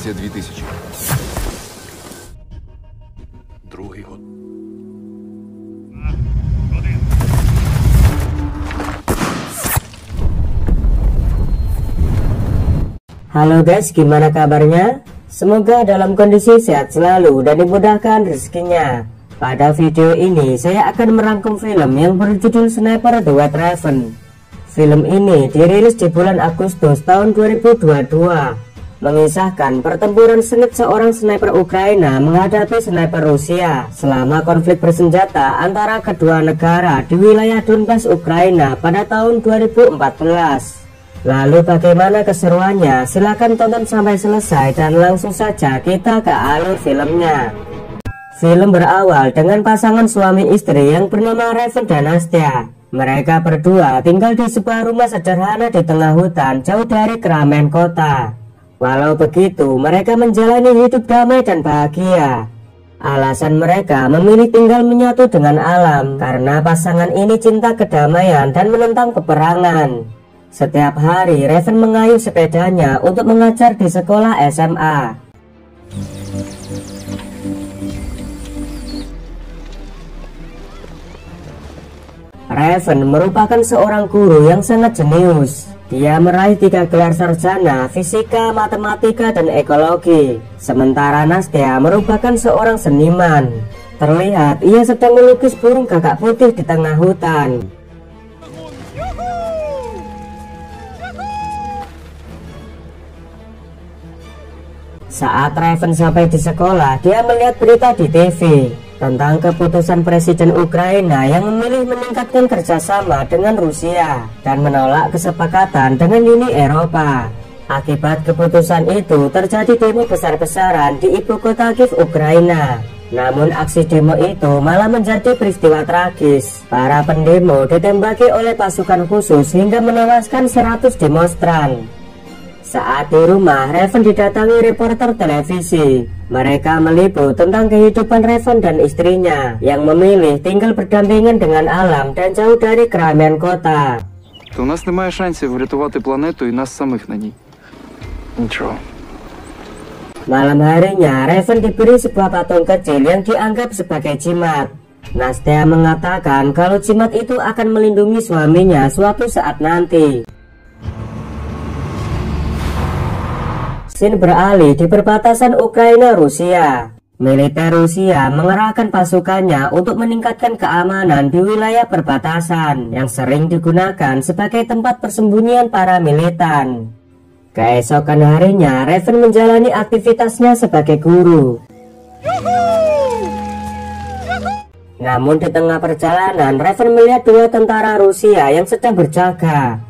Версия 2000. Другий год. Halo guys, gimana kabarnya? Semoga dalam kondisi sehat selalu dan dimudahkan rezekinya. Pada video ini saya akan merangkum film yang berjudul Sniper The White Raven. Film ini dirilis di bulan Agustus tahun 2022, mengisahkan pertempuran sengit seorang sniper Ukraina menghadapi sniper Rusia selama konflik bersenjata antara kedua negara di wilayah Donbas Ukraina pada tahun 2014. Lalu bagaimana keseruannya? Silahkan tonton sampai selesai dan langsung saja kita ke alur filmnya. Film berawal dengan pasangan suami istri yang bernama Raven dan Nastya. Mereka berdua tinggal di sebuah rumah sederhana di tengah hutan jauh dari keramaian kota. Walau begitu, mereka menjalani hidup damai dan bahagia. Alasan mereka memilih tinggal menyatu dengan alam karena pasangan ini cinta kedamaian dan menentang peperangan. Setiap hari Raven mengayuh sepedanya untuk mengajar di sekolah SMA. Raven merupakan seorang guru yang sangat jenius. Dia meraih 3 gelar sarjana fisika, matematika, dan ekologi. Sementara Nastya merupakan seorang seniman. Terlihat ia sedang melukis burung gagak putih di tengah hutan. Saat Raven sampai di sekolah, dia melihat berita di TV tentang keputusan Presiden Ukraina yang memilih meningkatkan kerjasama dengan Rusia dan menolak kesepakatan dengan Uni Eropa. Akibat keputusan itu terjadi demo besar-besaran di ibu kota Kiev, Ukraina. Namun aksi demo itu malah menjadi peristiwa tragis. Para pendemo ditembaki oleh pasukan khusus hingga menewaskan 100 demonstran. Saat di rumah, Raven didatangi reporter televisi. Mereka meliput tentang kehidupan Raven dan istrinya yang memilih tinggal berdampingan dengan alam dan jauh dari keramaian kota. У нас немає шансів врятувати планету і нас самих на ній. Нічого. Malam harinya, Raven diberi sebuah patung kecil yang dianggap sebagai jimat. Nastya mengatakan kalau jimat itu akan melindungi suaminya suatu saat nanti. Scene beralih di perbatasan Ukraina-Rusia. Militer Rusia mengerahkan pasukannya untuk meningkatkan keamanan di wilayah perbatasan yang sering digunakan sebagai tempat persembunyian para militan. Keesokan harinya, Raven menjalani aktivitasnya sebagai guru. Namun di tengah perjalanan, Raven melihat 2 tentara Rusia yang sedang berjaga.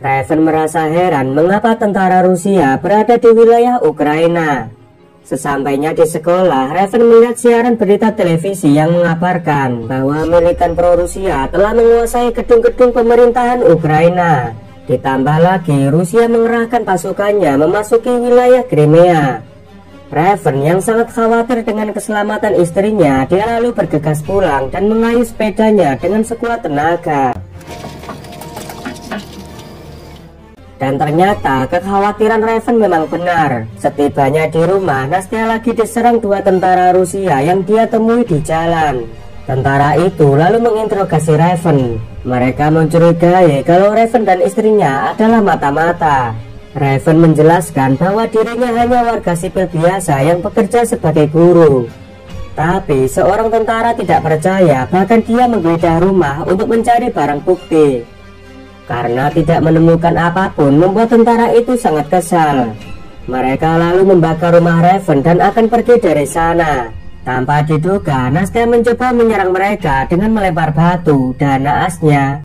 Raven merasa heran mengapa tentara Rusia berada di wilayah Ukraina. Sesampainya di sekolah, Raven melihat siaran berita televisi yang mengabarkan bahwa militan pro-Rusia telah menguasai gedung-gedung pemerintahan Ukraina. Ditambah lagi, Rusia mengerahkan pasukannya memasuki wilayah Crimea. Raven yang sangat khawatir dengan keselamatan istrinya, dia lalu bergegas pulang dan mengayuh sepedanya dengan sekuat tenaga. Dan ternyata kekhawatiran Raven memang benar. Setibanya di rumah, Nastya lagi diserang 2 tentara Rusia yang dia temui di jalan. Tentara itu lalu menginterogasi Raven. Mereka mencurigai kalau Raven dan istrinya adalah mata-mata. Raven menjelaskan bahwa dirinya hanya warga sipil biasa yang bekerja sebagai guru. Tapi seorang tentara tidak percaya, bahkan dia menggeledah rumah untuk mencari barang bukti. Karena tidak menemukan apapun membuat tentara itu sangat kesal. Mereka lalu membakar rumah Raven dan akan pergi dari sana. Tanpa diduga, Nastya mencoba menyerang mereka dengan melempar batu dan naasnya.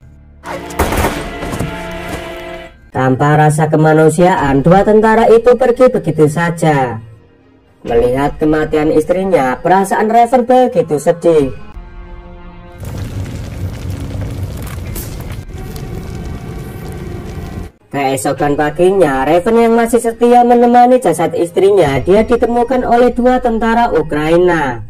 Tanpa rasa kemanusiaan, 2 tentara itu pergi begitu saja. Melihat kematian istrinya, perasaan Raven begitu sedih. Keesokan paginya, Raven yang masih setia menemani jasad istrinya, dia ditemukan oleh 2 tentara Ukraina.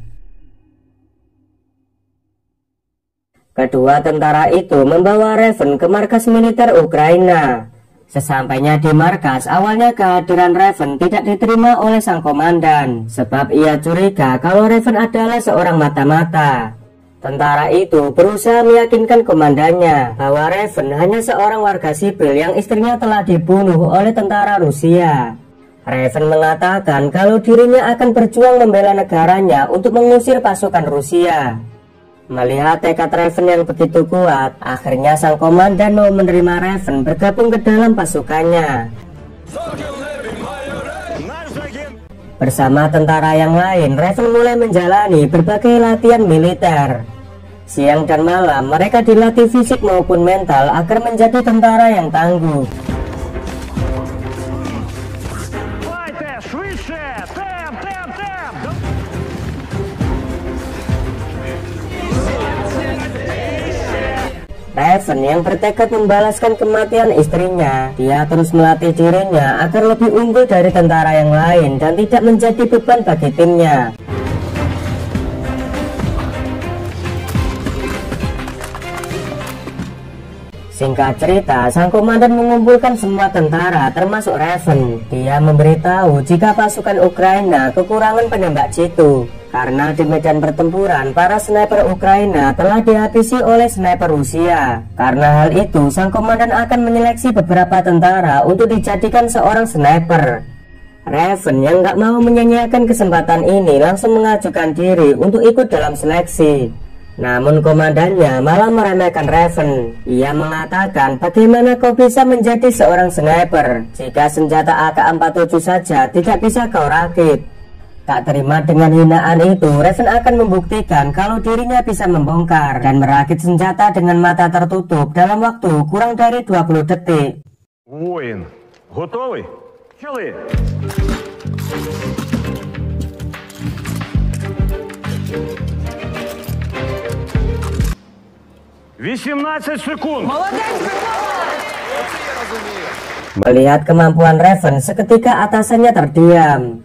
Kedua tentara itu membawa Raven ke markas militer Ukraina. Sesampainya di markas, awalnya kehadiran Raven tidak diterima oleh sang komandan, sebab ia curiga kalau Raven adalah seorang mata-mata. Tentara itu berusaha meyakinkan komandannya bahwa Raven hanya seorang warga sipil yang istrinya telah dibunuh oleh tentara Rusia. Raven mengatakan kalau dirinya akan berjuang membela negaranya untuk mengusir pasukan Rusia. Melihat tekad Raven yang begitu kuat, akhirnya sang komandan mau menerima Raven bergabung ke dalam pasukannya. Bersama tentara yang lain, Raven mulai menjalani berbagai latihan militer. Siang dan malam, mereka dilatih fisik maupun mental agar menjadi tentara yang tangguh. Raven yang bertekad membalaskan kematian istrinya, dia terus melatih dirinya agar lebih unggul dari tentara yang lain dan tidak menjadi beban bagi timnya. Singkat cerita, sang komandan mengumpulkan semua tentara termasuk Raven. Dia memberitahu jika pasukan Ukraina kekurangan penembak jitu, karena di medan pertempuran para sniper Ukraina telah dihabisi oleh sniper Rusia. Karena hal itu, sang komandan akan menyeleksi beberapa tentara untuk dijadikan seorang sniper. Raven yang gak mau menyanyiakan kesempatan ini langsung mengajukan diri untuk ikut dalam seleksi. Namun komandannya malah meremehkan Raven. Ia mengatakan, bagaimana kau bisa menjadi seorang sniper jika senjata AK-47 saja tidak bisa kau rakit. Tak terima dengan hinaan itu, Raven akan membuktikan kalau dirinya bisa membongkar dan merakit senjata dengan mata tertutup dalam waktu kurang dari 20 detik. Воин, готовый? Пчелы! 18 sekund. Melihat kemampuan Raven, seketika atasannya terdiam.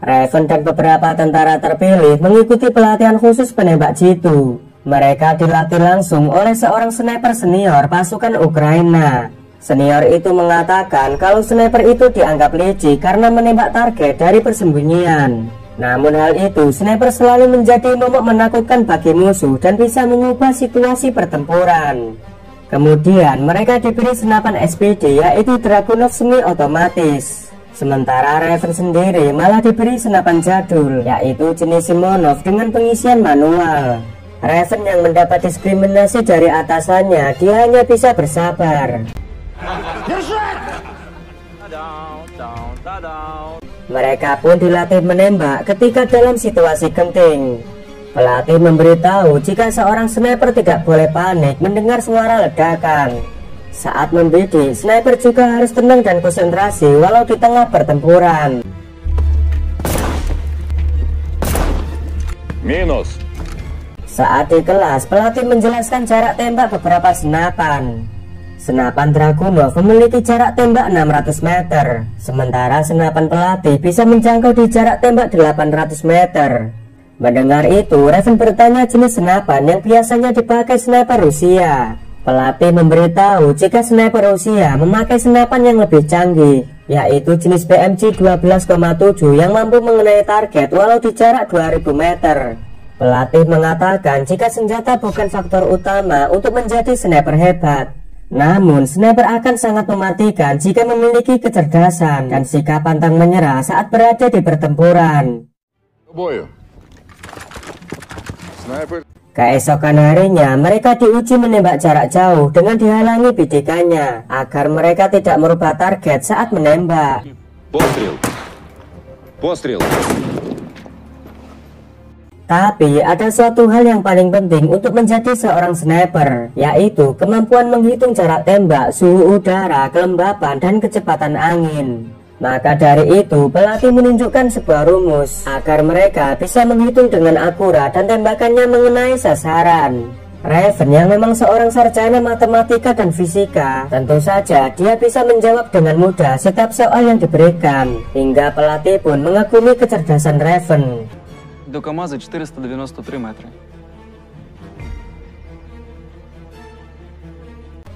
Raven dan beberapa tentara terpilih mengikuti pelatihan khusus penembak jitu. Mereka dilatih langsung oleh seorang sniper senior pasukan Ukraina. Senior itu mengatakan kalau sniper itu dianggap licik karena menembak target dari persembunyian. Namun hal itu, sniper selalu menjadi momok menakutkan bagi musuh dan bisa mengubah situasi pertempuran. Kemudian mereka diberi senapan SPD, yaitu Dragunov semi otomatis. Sementara Raven sendiri malah diberi senapan jadul, yaitu jenis Simonov dengan pengisian manual. Raven yang mendapat diskriminasi dari atasannya, dia hanya bisa bersabar. Mereka pun dilatih menembak ketika dalam situasi genting. Pelatih memberitahu jika seorang sniper tidak boleh panik mendengar suara ledakan. Saat membidik, sniper juga harus tenang dan konsentrasi walau di tengah pertempuran. Minus. Saat di kelas, pelatih menjelaskan jarak tembak beberapa senapan. Senapan Dragunov memiliki jarak tembak 600 meter, sementara senapan pelatih bisa menjangkau di jarak tembak 800 meter. Mendengar itu, Raven bertanya jenis senapan yang biasanya dipakai sniper Rusia. Pelatih memberitahu jika sniper Rusia memakai senapan yang lebih canggih, yaitu jenis BMG 12,7 yang mampu mengenai target walau di jarak 2000 meter. Pelatih mengatakan jika senjata bukan faktor utama untuk menjadi sniper hebat. Namun, sniper akan sangat mematikan jika memiliki kecerdasan dan sikap pantang menyerah saat berada di pertempuran. Keesokan harinya, mereka diuji menembak jarak jauh dengan dihalangi bidikannya, agar mereka tidak merubah target saat menembak. Пострел. Tapi ada suatu hal yang paling penting untuk menjadi seorang sniper, yaitu kemampuan menghitung jarak tembak, suhu udara, kelembapan, dan kecepatan angin. Maka dari itu, pelatih menunjukkan sebuah rumus agar mereka bisa menghitung dengan akurat dan tembakannya mengenai sasaran. Raven yang memang seorang sarjana matematika dan fisika, tentu saja dia bisa menjawab dengan mudah setiap soal yang diberikan, hingga pelatih pun mengagumi kecerdasan Raven. До КамАЗа 493 метра.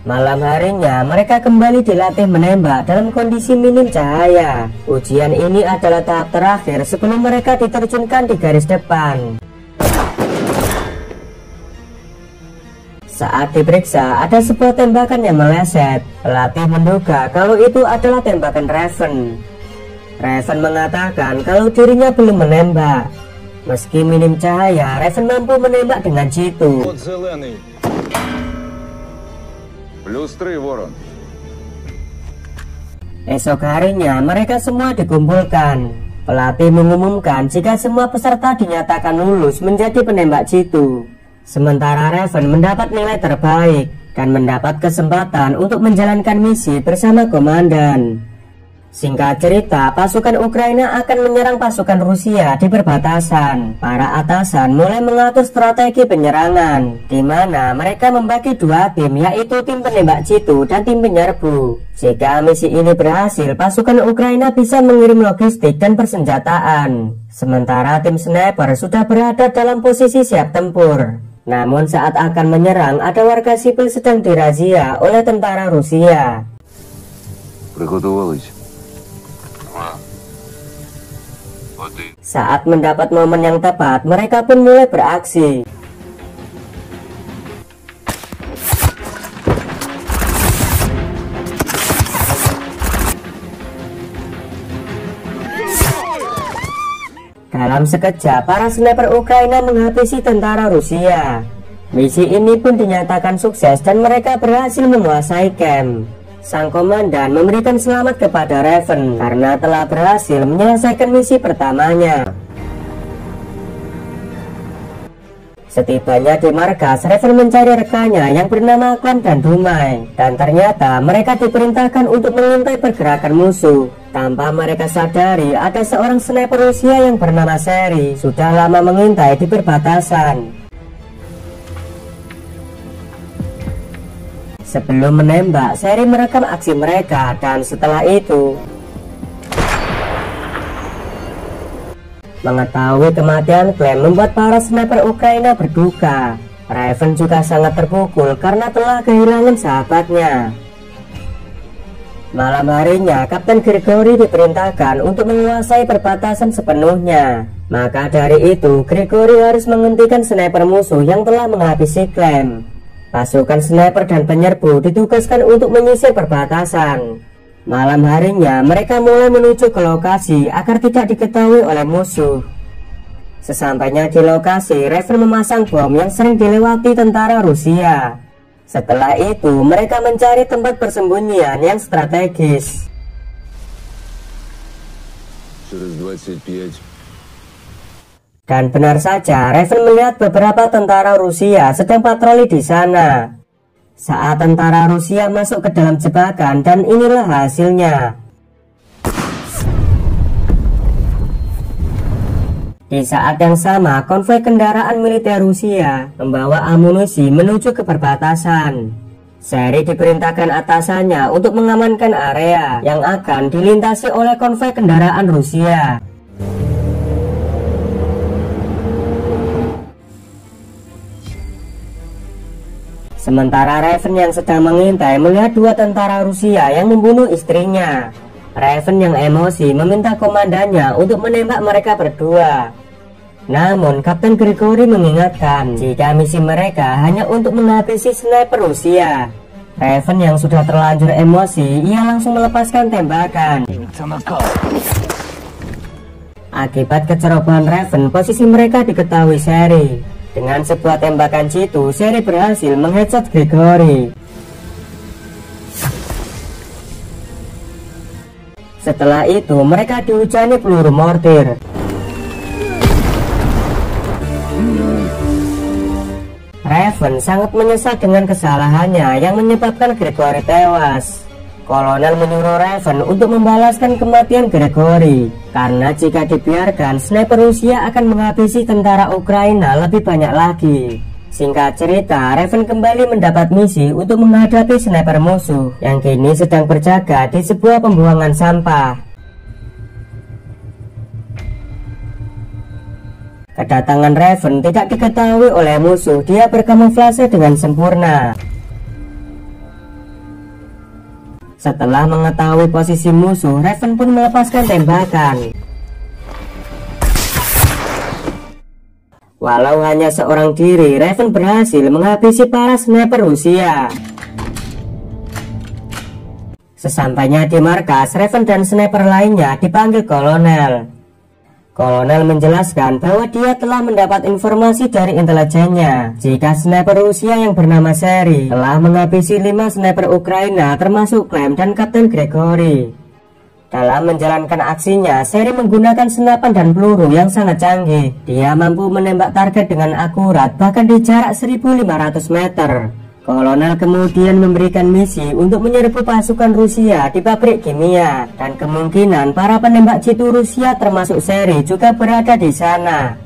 Malam harinya mereka kembali dilatih menembak dalam kondisi minim cahaya. Ujian ini adalah tahap terakhir sebelum mereka diterjunkan di garis depan. Saat diperiksa, ada sebuah tembakan yang meleset. Pelatih menduga kalau itu adalah tembakan Raven. Raven mengatakan kalau dirinya belum menembak. Meski minim cahaya, Raven mampu menembak dengan jitu. Плюс 3, Ворон. Esok harinya mereka semua dikumpulkan. Pelatih mengumumkan jika semua peserta dinyatakan lulus menjadi penembak jitu. Sementara Raven mendapat nilai terbaik dan mendapat kesempatan untuk menjalankan misi bersama komandan. Singkat cerita, pasukan Ukraina akan menyerang pasukan Rusia di perbatasan. Para atasan mulai mengatur strategi penyerangan, di mana mereka membagi dua tim, yaitu tim penembak jitu dan tim penyerbu. Jika misi ini berhasil, pasukan Ukraina bisa mengirim logistik dan persenjataan. Sementara tim sniper sudah berada dalam posisi siap tempur. Namun saat akan menyerang, ada warga sipil sedang dirazia oleh tentara Rusia. Приготувались. Saat mendapat momen yang tepat, mereka pun mulai beraksi. Dalam sekejap, para sniper Ukraina menghabisi tentara Rusia. Misi ini pun dinyatakan sukses dan mereka berhasil menguasai camp. Sang komandan memberikan selamat kepada Raven karena telah berhasil menyelesaikan misi pertamanya. Setibanya di markas, Raven mencari rekannya yang bernama Kwan dan Dumai, dan ternyata mereka diperintahkan untuk mengintai pergerakan musuh. Tanpa mereka sadari, ada seorang sniper Rusia yang bernama Seri sudah lama mengintai di perbatasan. Sebelum menembak, Seri merekam aksi mereka dan setelah itu mengetahui kematian Clem membuat para sniper Ukraina berduka. Raven juga sangat terpukul karena telah kehilangan sahabatnya. Malam harinya, Kapten Gregory diperintahkan untuk menguasai perbatasan sepenuhnya. Maka dari itu, Gregory harus menghentikan sniper musuh yang telah menghabisi Clem. Pasukan sniper dan penyerbu ditugaskan untuk menyisir perbatasan. Malam harinya, mereka mulai menuju ke lokasi agar tidak diketahui oleh musuh. Sesampainya di lokasi, Raven memasang bom yang sering dilewati tentara Rusia. Setelah itu, mereka mencari tempat persembunyian yang strategis. Через 25. Dan benar saja, Raven melihat beberapa tentara Rusia sedang patroli di sana. Saat tentara Rusia masuk ke dalam jebakan, dan inilah hasilnya. Di saat yang sama, konvoi kendaraan militer Rusia membawa amunisi menuju ke perbatasan. Seri diperintahkan atasannya untuk mengamankan area yang akan dilintasi oleh konvoi kendaraan Rusia. Sementara Raven yang sedang mengintai melihat dua tentara Rusia yang membunuh istrinya. Raven yang emosi meminta komandannya untuk menembak mereka berdua. Namun Kapten Gregory mengingatkan jika misi mereka hanya untuk menghabisi sniper Rusia. Raven yang sudah terlanjur emosi, ia langsung melepaskan tembakan. Akibat kecerobohan Raven, posisi mereka diketahui Seri. Dengan sebuah tembakan jitu, Seri berhasil mengheadshot Gregory. Setelah itu, mereka dihujani peluru mortir. Raven sangat menyesal dengan kesalahannya yang menyebabkan Gregory tewas. Kolonel menyuruh Raven untuk membalaskan kematian Gregory, karena jika dibiarkan, sniper Rusia akan menghabisi tentara Ukraina lebih banyak lagi. Singkat cerita, Raven kembali mendapat misi untuk menghadapi sniper musuh yang kini sedang berjaga di sebuah pembuangan sampah. Kedatangan Raven tidak diketahui oleh musuh, dia berkamuflase dengan sempurna. Setelah mengetahui posisi musuh, Raven pun melepaskan tembakan. Walau hanya seorang diri, Raven berhasil menghabisi para sniper Rusia. Sesampainya di markas, Raven dan sniper lainnya dipanggil kolonel. Kolonel menjelaskan bahwa dia telah mendapat informasi dari intelijennya jika sniper Rusia yang bernama Seri telah menghabisi 5 sniper Ukraina termasuk Clem dan Kapten Gregory. Dalam menjalankan aksinya, Seri menggunakan senapan dan peluru yang sangat canggih. Dia mampu menembak target dengan akurat bahkan di jarak 1500 meter. Kolonel kemudian memberikan misi untuk menyerbu pasukan Rusia di pabrik kimia, dan kemungkinan para penembak jitu Rusia termasuk Seri juga berada di sana.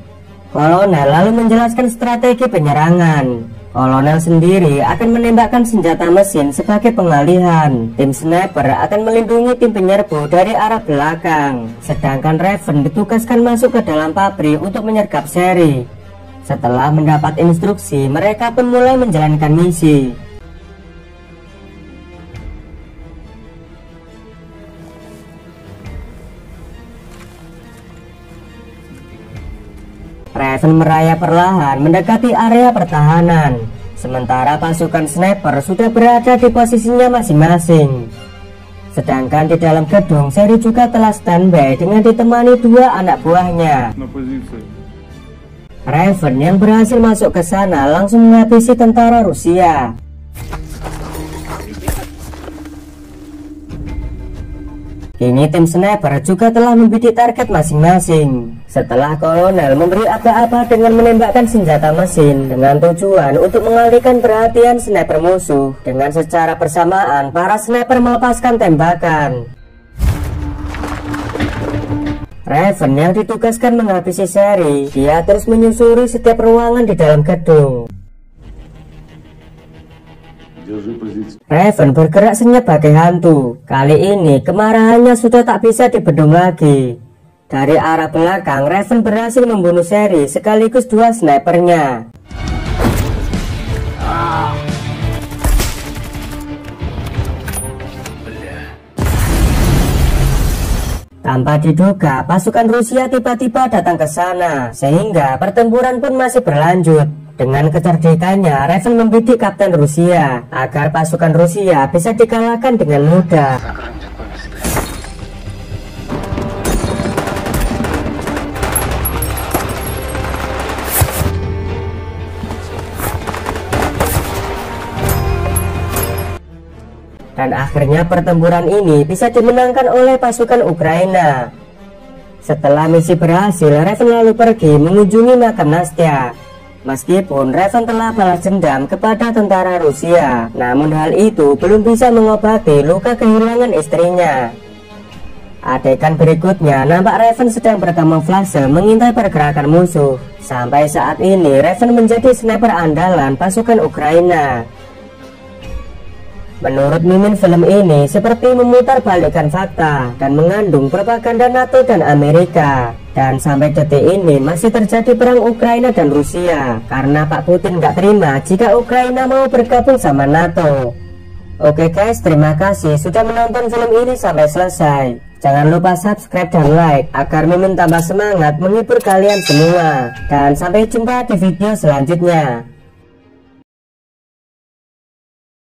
Kolonel lalu menjelaskan strategi penyerangan. Kolonel sendiri akan menembakkan senjata mesin sebagai pengalihan. Tim sniper akan melindungi tim penyerbu dari arah belakang, sedangkan Raven ditugaskan masuk ke dalam pabrik untuk menyergap Seri. Setelah mendapat instruksi, mereka pun mulai menjalankan misi. Raven merayap perlahan mendekati area pertahanan, sementara pasukan sniper sudah berada di posisinya masing-masing. Sedangkan di dalam gedung, Seri juga telah standby dengan ditemani 2 anak buahnya. Raven yang berhasil masuk ke sana langsung menghabisi tentara Rusia. Kini tim sniper juga telah membidik target masing-masing. Setelah kolonel memberi aba-aba dengan menembakkan senjata mesin dengan tujuan untuk mengalihkan perhatian sniper musuh, dengan secara bersamaan para sniper melepaskan tembakan. Raven yang ditugaskan menghabisi Seri, dia terus menyusuri setiap ruangan di dalam gedung. Raven bergerak senyap bagai hantu. Kali ini kemarahannya sudah tak bisa dibendung lagi. Dari arah belakang, Raven berhasil membunuh Seri sekaligus 2 snipernya. Tanpa diduga, pasukan Rusia tiba-tiba datang ke sana, sehingga pertempuran pun masih berlanjut. Dengan kecerdikannya, Raven membidik Kapten Rusia agar pasukan Rusia bisa dikalahkan dengan mudah. Dan akhirnya pertempuran ini bisa dimenangkan oleh pasukan Ukraina. Setelah misi berhasil, Raven lalu pergi mengunjungi makam Nastya. Meskipun Raven telah balas dendam kepada tentara Rusia, namun hal itu belum bisa mengobati luka kehilangan istrinya. Adegan berikutnya nampak Raven sedang berkamuflase mengintai pergerakan musuh. Sampai saat ini Raven menjadi sniper andalan pasukan Ukraina. Menurut Mimin, film ini seperti memutarbalikkan fakta dan mengandung propaganda NATO dan Amerika. Dan sampai detik ini masih terjadi perang Ukraina dan Rusia karena Pak Putin nggak terima jika Ukraina mau bergabung sama NATO. Oke guys, terima kasih sudah menonton film ini sampai selesai. Jangan lupa subscribe dan like agar Mimin tambah semangat menghibur kalian semua. Dan sampai jumpa di video selanjutnya.